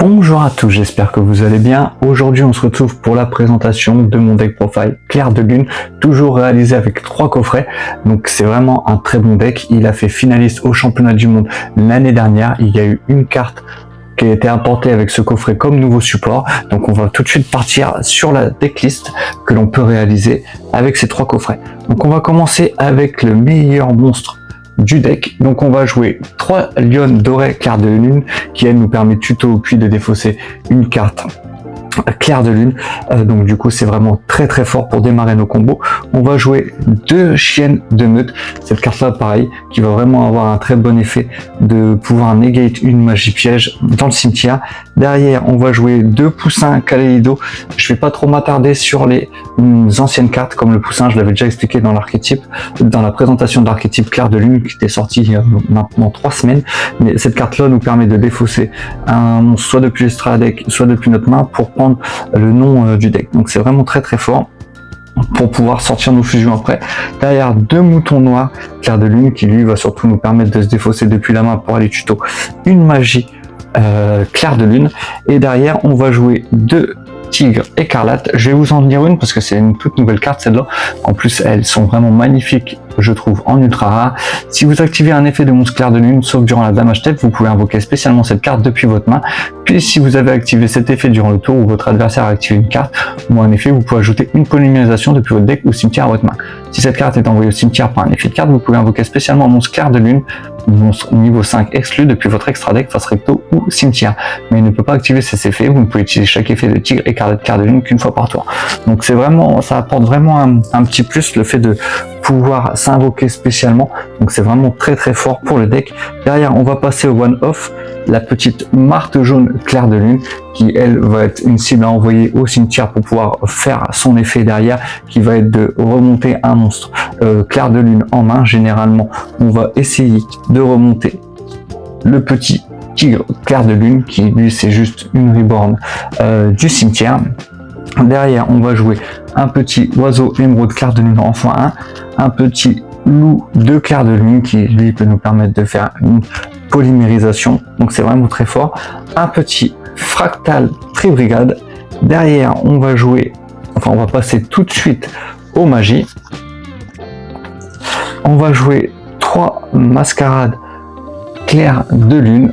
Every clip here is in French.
Bonjour à tous, j'espère que vous allez bien. Aujourd'hui on se retrouve pour la présentation de mon deck profile Clair de Lune, toujours réalisé avec 3 coffrets. Donc c'est vraiment un très bon deck. Il a fait finaliste au championnat du monde l'année dernière. Il y a eu une carte qui a été importée avec ce coffret comme nouveau support. Donc on va tout de suite partir sur la decklist que l'on peut réaliser avec ces 3 coffrets. Donc on va commencer avec le meilleur monstre du deck. Donc on va jouer 3 lions dorés Clair de Lune qui elle nous permet tuto puis de défausser une carte Clair de Lune. Donc du coup c'est vraiment très très fort pour démarrer nos combos. On va jouer 2 chiennes de meute. Cette carte là pareil qui va vraiment avoir un très bon effet de pouvoir negate une magie piège dans le cimetière. Derrière on va jouer 2 poussins Kaleido. Je vais pas trop m'attarder sur les anciennes cartes comme le poussin, je l'avais déjà expliqué dans l'archétype, dans la présentation de l'archétype Clair de Lune qui était sorti il y a maintenant 3 semaines. Mais cette carte là nous permet de défausser un monstre soit depuis l'extra deck soit depuis notre main pour prendre le nom du deck. Donc c'est vraiment très très fort pour pouvoir sortir nos fusions après. Derrière 2 moutons noirs Clair de Lune qui lui va surtout nous permettre de se défausser depuis la main pour aller tuto une magie Clair de Lune. Et derrière on va jouer 2 tigres écarlates. Je vais vous en dire une parce que c'est une toute nouvelle carte celle-là. En plus elles sont vraiment magnifiques je trouve en ultra rare. Si vous activez un effet de monstre Clair de Lune sauf durant la damage step, vous pouvez invoquer spécialement cette carte depuis votre main. Puis si vous avez activé cet effet durant le tour où votre adversaire a activé une carte ou un effet, vous pouvez ajouter une polymérisation depuis votre deck ou cimetière à votre main. Si cette carte est envoyée au cimetière par un effet de carte, vous pouvez invoquer spécialement un monstre Clair de Lune, monstre niveau 5 exclu depuis votre extra deck face recto ou cimetière. Mais il ne peut pas activer ces effets, vous ne pouvez utiliser chaque effet de tigre écarlate Clair de Lune qu'une fois par tour. Donc c'est vraiment, ça apporte vraiment un petit plus le fait de pouvoir s'invoquer spécialement. Donc c'est vraiment très très fort pour le deck. Derrière on va passer au one off, la petite Marthe jaune Clair de Lune qui elle va être une cible à envoyer au cimetière pour pouvoir faire son effet derrière qui va être de remonter un monstre Clair de Lune en main. Généralement on va essayer de remonter le petit tigre Clair de Lune qui lui c'est juste une reborn du cimetière. Derrière on va jouer un petit oiseau émeraude Clair de Lune en x1, un petit loup de Clair de Lune qui lui peut nous permettre de faire une polymérisation, donc c'est vraiment très fort. Un petit fractal tribrigade. Derrière on va jouer, enfin on va passer tout de suite aux magies. On va jouer 3 mascarades Clair de Lune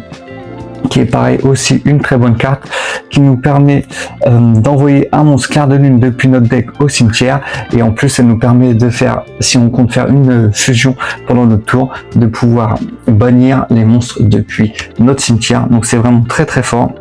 qui est pareil aussi une très bonne carte qui nous permet d'envoyer un monstre Clair de Lune depuis notre deck au cimetière et en plus elle nous permet de faire, si on compte faire une fusion pendant notre tour, de pouvoir bannir les monstres depuis notre cimetière. Donc c'est vraiment très très fort.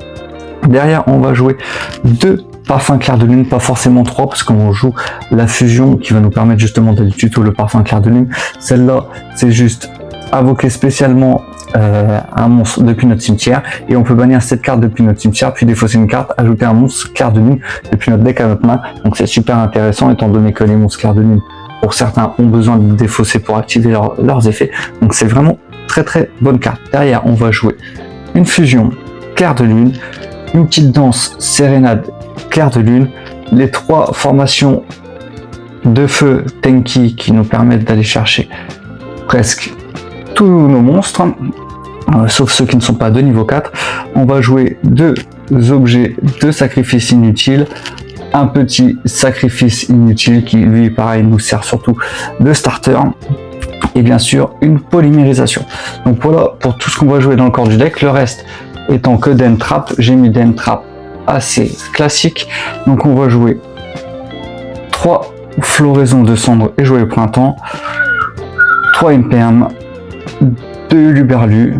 Derrière on va jouer 2 parfum Clair de Lune, pas forcément 3 parce qu'on joue la fusion qui va nous permettre justement de tuto le parfum Clair de Lune. Celle-là c'est juste invoquer spécialement un monstre depuis notre cimetière et on peut bannir cette carte depuis notre cimetière puis défausser une carte, ajouter un monstre Clair de Lune depuis notre deck à notre main. Donc c'est super intéressant étant donné que les monstres Clair de Lune pour certains ont besoin de défausser pour activer leurs effets. Donc c'est vraiment très très bonne carte. Derrière on va jouer une fusion Clair de Lune, une petite danse sérénade Clair de Lune, les 3 formations de feu Tenki qui nous permettent d'aller chercher presque tous nos monstres, sauf ceux qui ne sont pas de niveau 4. On va jouer 2 objets de sacrifice inutile, un petit sacrifice inutile qui lui pareil nous sert surtout de starter et bien sûr une polymérisation. Donc voilà pour tout ce qu'on va jouer dans le corps du deck, le reste étant que d'entrap. J'ai mis d'entrap assez classique. Donc on va jouer 3 floraisons de cendres et jouer printemps, 3 impermes, 2 luberlus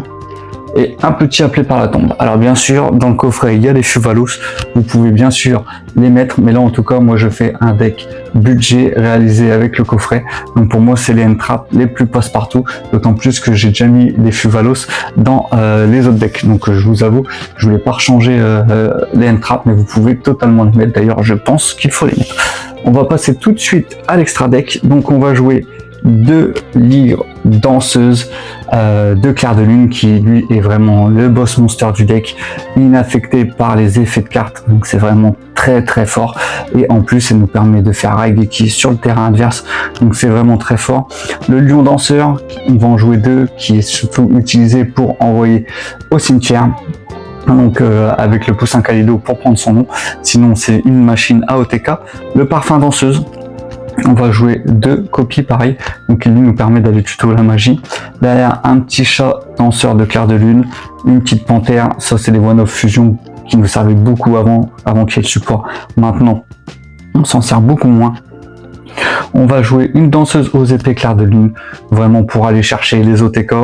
et un petit appelé par la tombe. Alors bien sûr dans le coffret il y a des Fuvalus, vous pouvez bien sûr les mettre, mais là en tout cas moi je fais un deck budget réalisé avec le coffret, donc pour moi c'est les entraps les plus passe-partout, d'autant plus que j'ai déjà mis les Fuvalus dans les autres decks. Donc je vous avoue je voulais pas changer les entraps, mais vous pouvez totalement les mettre, d'ailleurs je pense qu'il faut les mettre. On va passer tout de suite à l'extra deck. Donc on va jouer 2 livres danseuses de Clair de Lune qui lui est vraiment le boss monster du deck, inaffecté par les effets de cartes, donc c'est vraiment très très fort et en plus elle nous permet de faire Raigeki sur le terrain adverse, donc c'est vraiment très fort. Le lion danseur, on va en jouer 2 qui est surtout utilisé pour envoyer au cimetière. Donc avec le poussin Kalido pour prendre son nom, sinon c'est une machine AOTK. Le parfum danseuse, on va jouer 2 copies pareil, donc il nous permet d'aller tuto la magie. Derrière un petit chat danseur de clair de lune, une petite panthère, ça c'est des one-off fusion qui nous servaient beaucoup avant qu'il y ait le support. Maintenant on s'en sert beaucoup moins. On va jouer une danseuse aux épées clair de lune, vraiment pour aller chercher les OTK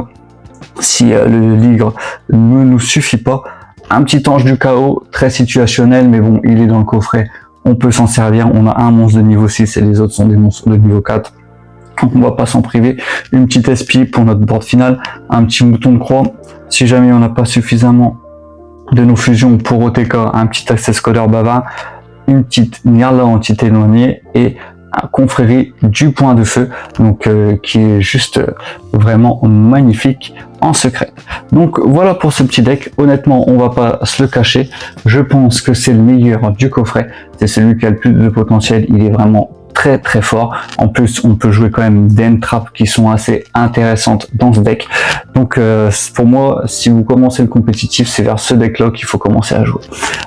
si le ligre ne nous suffit pas. Un petit ange du chaos, très situationnel, mais bon, il est dans le coffret, on peut s'en servir. On a un monstre de niveau 6 et les autres sont des monstres de niveau 4. Donc on va pas s'en priver. Une petite espie pour notre board final, un petit mouton de croix. Si jamais on n'a pas suffisamment de nos fusions pour OTK, un petit access codeur bavard, une petite Nirla entité éloignée et un confrérie du point de feu, donc qui est juste vraiment magnifique en secret. Donc voilà pour ce petit deck. Honnêtement, on va pas se le cacher, je pense que c'est le meilleur du coffret, c'est celui qui a le plus de potentiel. Il est vraiment très très fort. En plus, on peut jouer quand même des end-traps qui sont assez intéressantes dans ce deck. Donc pour moi, si vous commencez le compétitif, c'est vers ce deck là qu'il faut commencer à jouer.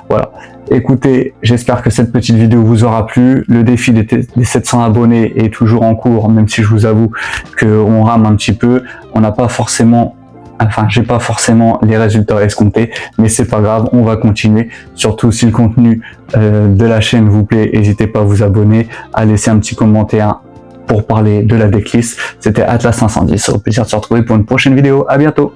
Voilà. Écoutez, j'espère que cette petite vidéo vous aura plu. Le défi des 700 abonnés est toujours en cours, même si je vous avoue qu'on rame un petit peu. On n'a pas forcément, enfin, j'ai pas forcément les résultats escomptés, mais c'est pas grave, on va continuer. Surtout si le contenu de la chaîne vous plaît, n'hésitez pas à vous abonner, à laisser un petit commentaire pour parler de la decklist. C'était Atlas 510. Au plaisir de se retrouver pour une prochaine vidéo. À bientôt.